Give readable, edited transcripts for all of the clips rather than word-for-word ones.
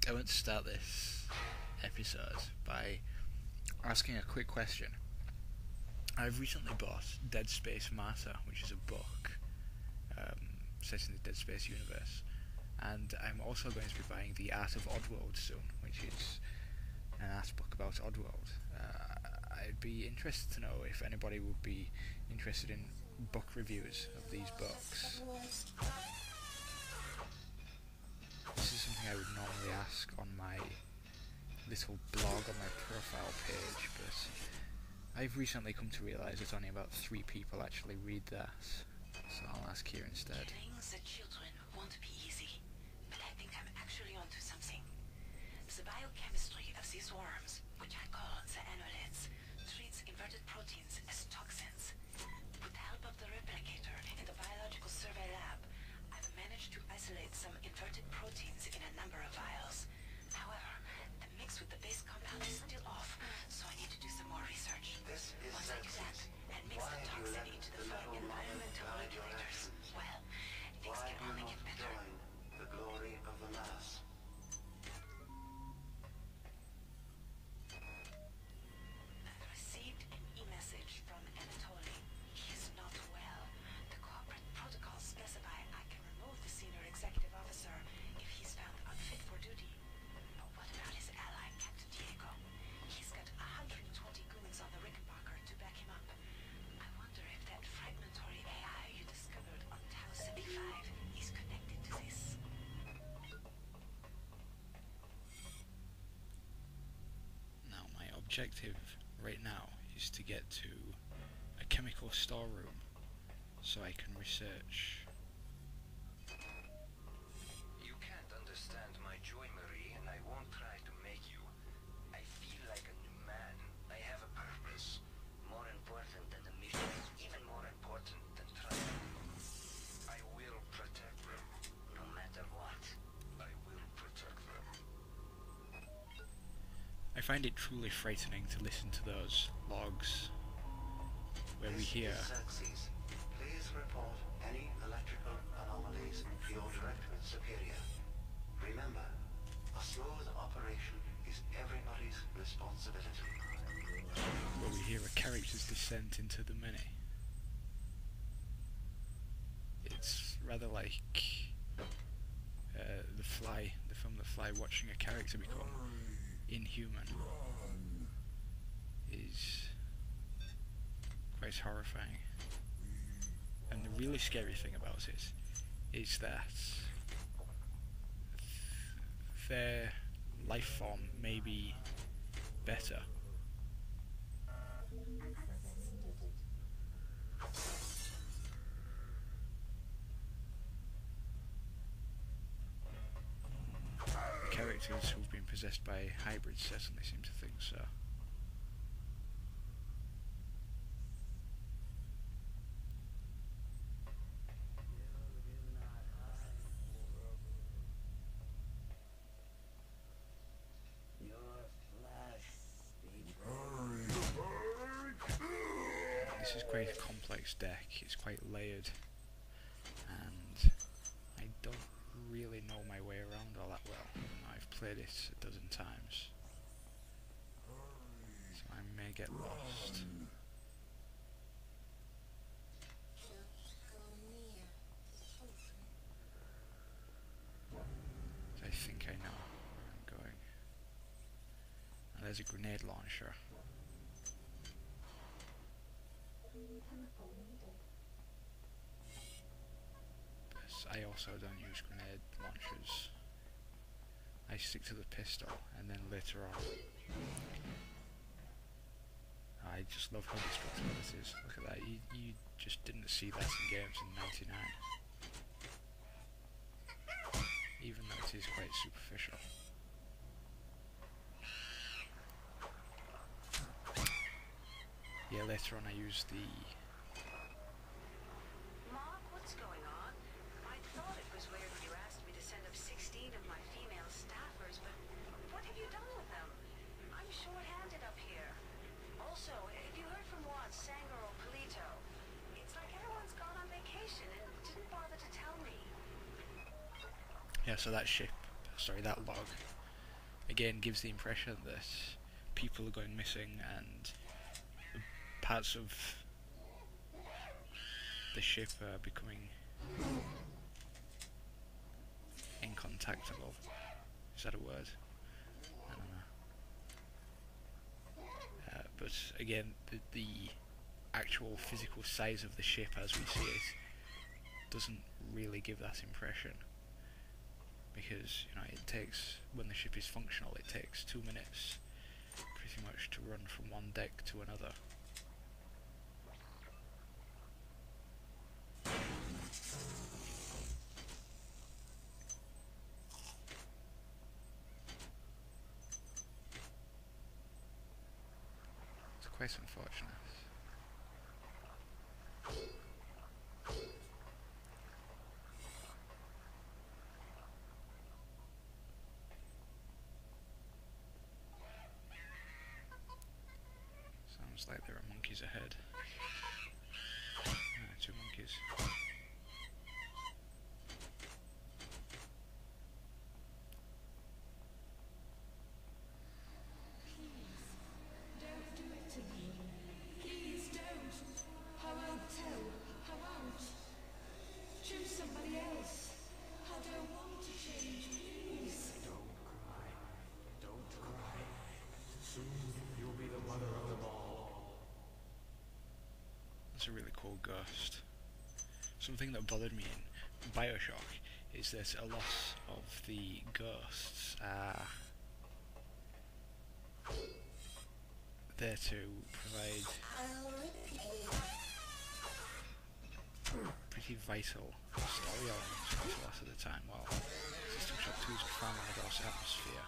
I want to start this episode by asking a quick question. I've recently bought Dead Space Martyr, which is a book set in the Dead Space universe, and I'm also going to be buying The Art of Oddworld soon, which is an art book about Oddworld. I'd be interested to know if anybody would be interested in book reviews of these books. This is something I would normally ask on my little blog on my profile page, but I've recently come to realise that only about 3 people actually read that, so I'll ask here instead. Killing the children won't be easy, but I think I'm actually onto something. The biochemistry of these worms, which I call the annelids, treats inverted proteins as toxins. With the help of the replicator in the biological survey lab, I've managed to isolate some inverted proteins in a number of vials. However, the mix with the base compound is still off, so I need to do some more research. Once I do that, and mix the toxin into the following environmental regulators, well, things can only get better. The glory of the mass. I've received an e-message from Anatoly. He is not well. The corporate protocols specify I can remove the senior executive officer if he's found unfit for duty. But what about his ally, Captain Diego? He's got 120 goons on the Rickenbacker to back him up. I wonder if that fragmentary AI you discovered on Tau 75 is connected to this. Now, my objective right now is to get to a chemical storeroom so I can research. You can't understand my joy, Marie, and I won't try to make you. I feel like a new man. I have a purpose. More important than the mission, even more important than trying. I will protect them. No matter what, I will protect them. I find it truly frightening to listen to those logs where we hear Xerxes, please report any electrical anomalies to your directorate superior. Remember, a smooth operation is everybody's responsibility. a character's descent into the many. It's rather like the film The Fly, watching a character become inhuman is quite horrifying. And the really scary thing about it is that their life form may be better. Characters who've been possessed by hybrids certainly seem to think so. This is quite a complex deck, it's quite layered, and I don't really know my way around all that well. I've played it a dozen times, so I may get lost. I think I know where I'm going. And there's a grenade launcher. But I also don't use grenade launchers. I stick to the pistol, and then later on I just love how destructible it is. Look at that, you just didn't see that in games in '99. Even though it is quite superficial. Yeah, later on I use the... Mark, what's going on? I thought it was weird when you asked me to send up 16 of my female staffers, but what have you done with them? I'm short-handed up here. Also, have you heard from Watts, Sanger, or Polito? It's like everyone's gone on vacation and didn't bother to tell me. Yeah, so that ship that log, again gives the impression that people are going missing and parts of the ship are becoming incontactable. Is that a word? I don't know. But again, the actual physical size of the ship as we see it doesn't really give that impression, because it takes, when the ship is functional, it takes 2 minutes pretty much to run from one deck to another. It's quite unfortunate. Sounds like there are monkeys ahead. Ah, 2 monkeys. That's a really cool ghost. Something that bothered me in Bioshock is that a lot of the ghosts are there to provide pretty vital story elements a lot of the time, while System Shock 2 is a far more diverse atmosphere.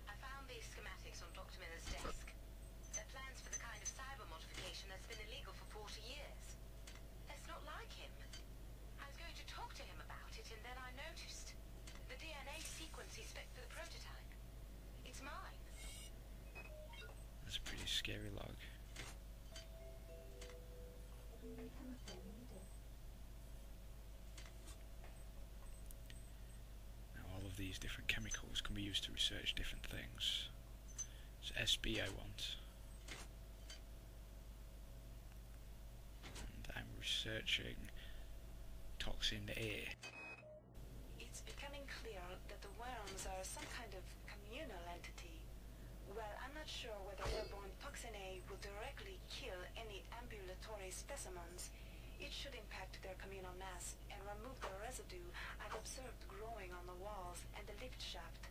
I found these schematics on Dr. Miller's desk. They're plans for the kind of cyber modification that's been illegal for 40 years. That's not like him. I was going to talk to him about it, and then I noticed the DNA sequence he spec for the prototype. It's mine. That's a pretty scary log. Now all of these different chemicals can be used to research different things. It's SB I want. And I'm researching toxin A. It's becoming clear that the worms are some kind of communal entity. Well, I'm not sure whether airborne toxin A will directly kill any ambulatory specimens. It should impact their communal mass and remove the residue I've observed growing on the walls and the lift shaft.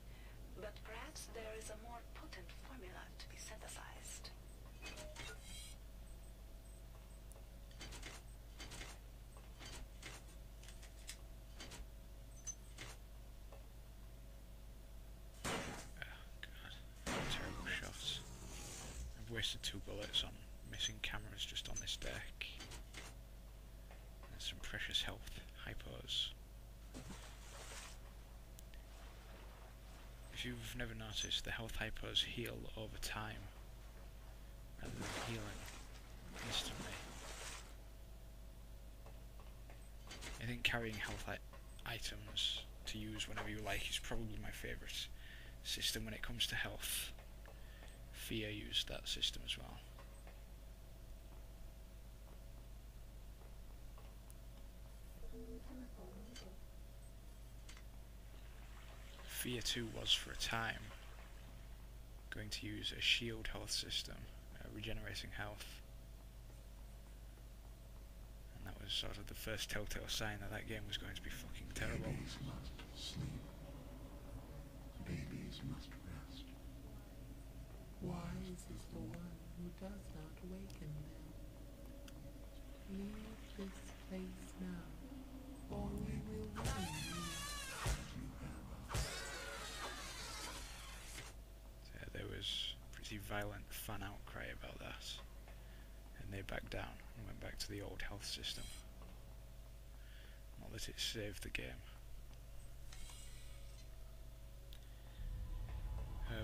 But perhaps there is a more potent formula to be synthesized. Terrible shots. I've wasted 2 bullets on missing cameras just on this deck. There's some precious health hypos. If you've never noticed, the health hypos heal over time rather than healing instantly. I think carrying health items to use whenever you like is probably my favourite system when it comes to health. Fear used that system as well. Fear 2 was for a time going to use a shield health system, regenerating health. And that was sort of the first telltale sign that that game was going to be fucking terrible. Babies must sleep. Babies must rest. Wise is the one who does not waken them. Leave this place now, or we will ruin you. So there was pretty violent fan outcry about that, and they backed down and went back to the old health system. Not that it saved the game.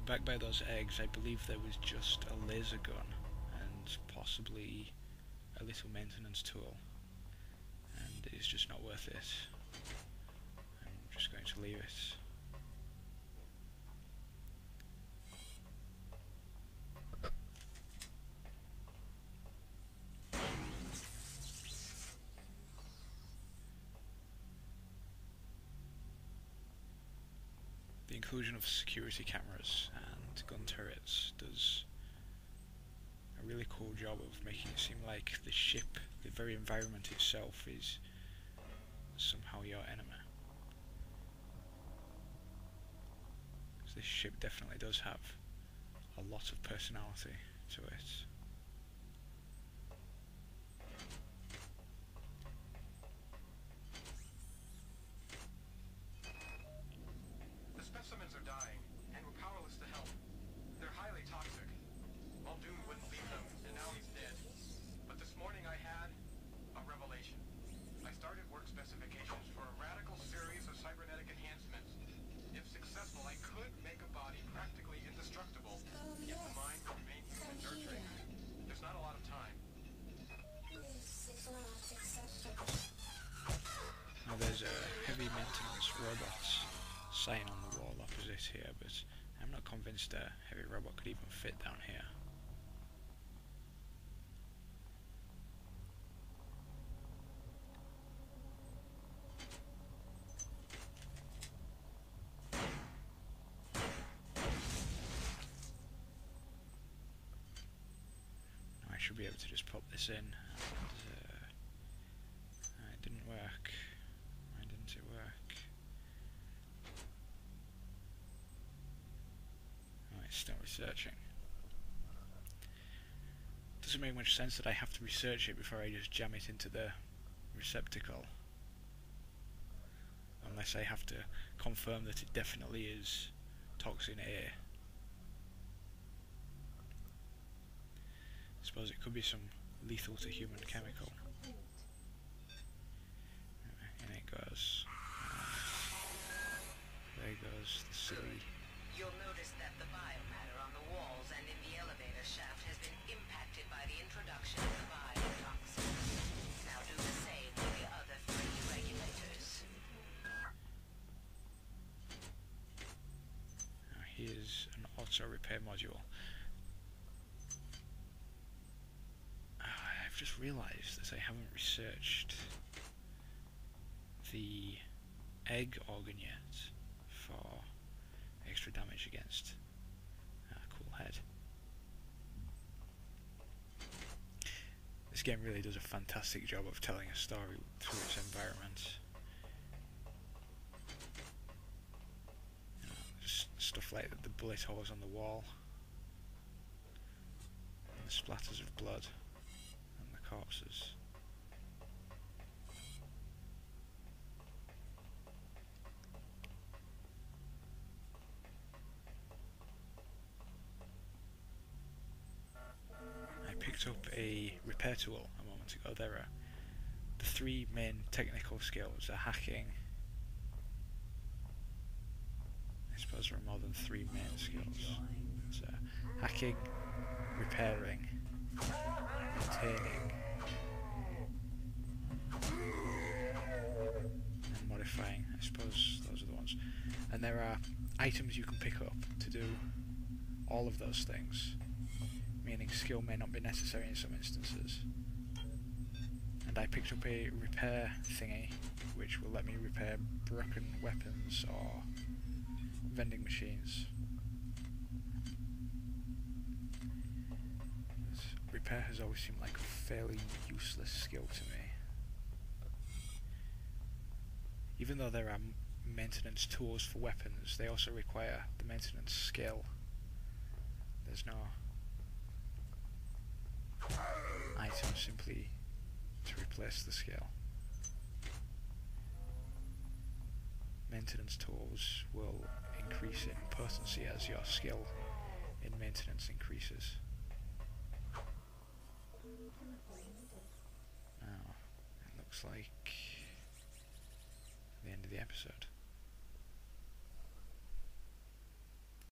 Back by those eggs, I believe there was just a laser gun and possibly a little maintenance tool, and it's just not worth it. I'm just going to leave it. The inclusion of security cameras and gun turrets does a really cool job of making it seem like the ship, the very environment itself, is somehow your enemy. Because this ship definitely does have a lot of personality to it. The specimens are dying, and we're powerless to help. They're highly toxic. Muldoon wouldn't leave them, and now he's dead. But this morning I had a revelation. I started work specifications for a radical series of cybernetic enhancements. If successful, I could make a body practically indestructible, yet the mind would remain human and nurturing. There's not a lot of time. Now there's a heavy maintenance robot sign on the wall opposite here, but I'm not convinced a heavy robot could even fit down here. Now I should be able to just pop this in, and it didn't work. Why didn't it work? Oh, it's still researching. Doesn't make much sense that I have to research it before I just jam it into the receptacle. Unless I have to confirm that it definitely is toxin A. I suppose it could be some lethal to human chemical. In it goes. There goes the silly. You'll notice that the biomatter on the walls and in the elevator shaft has been impacted by the introduction of the biotoxin. Now do the same with the other 3 regulators. Now here's an auto repair module. I've just realised that I haven't researched the egg organ yet for extra damage against cool head. This game really does a fantastic job of telling a story through its environment. You know, just stuff like the bullet holes on the wall, and the splatters of blood, and the corpses. I picked up a repair tool a moment ago. There are the 3 main technical skills are hacking. I suppose there are more than 3 main skills. So hacking, repairing, maintaining, and modifying. I suppose those are the ones. And there are items you can pick up to do all of those things, meaning skill may not be necessary in some instances. And I picked up a repair thingy which will let me repair broken weapons or vending machines. Repair has always seemed like a fairly useless skill to me. Even though there are maintenance tools for weapons, they also require the maintenance skill. There's no item simply to replace the skill. Maintenance tools will increase in potency as your skill in maintenance increases. Now, it looks like the end of the episode.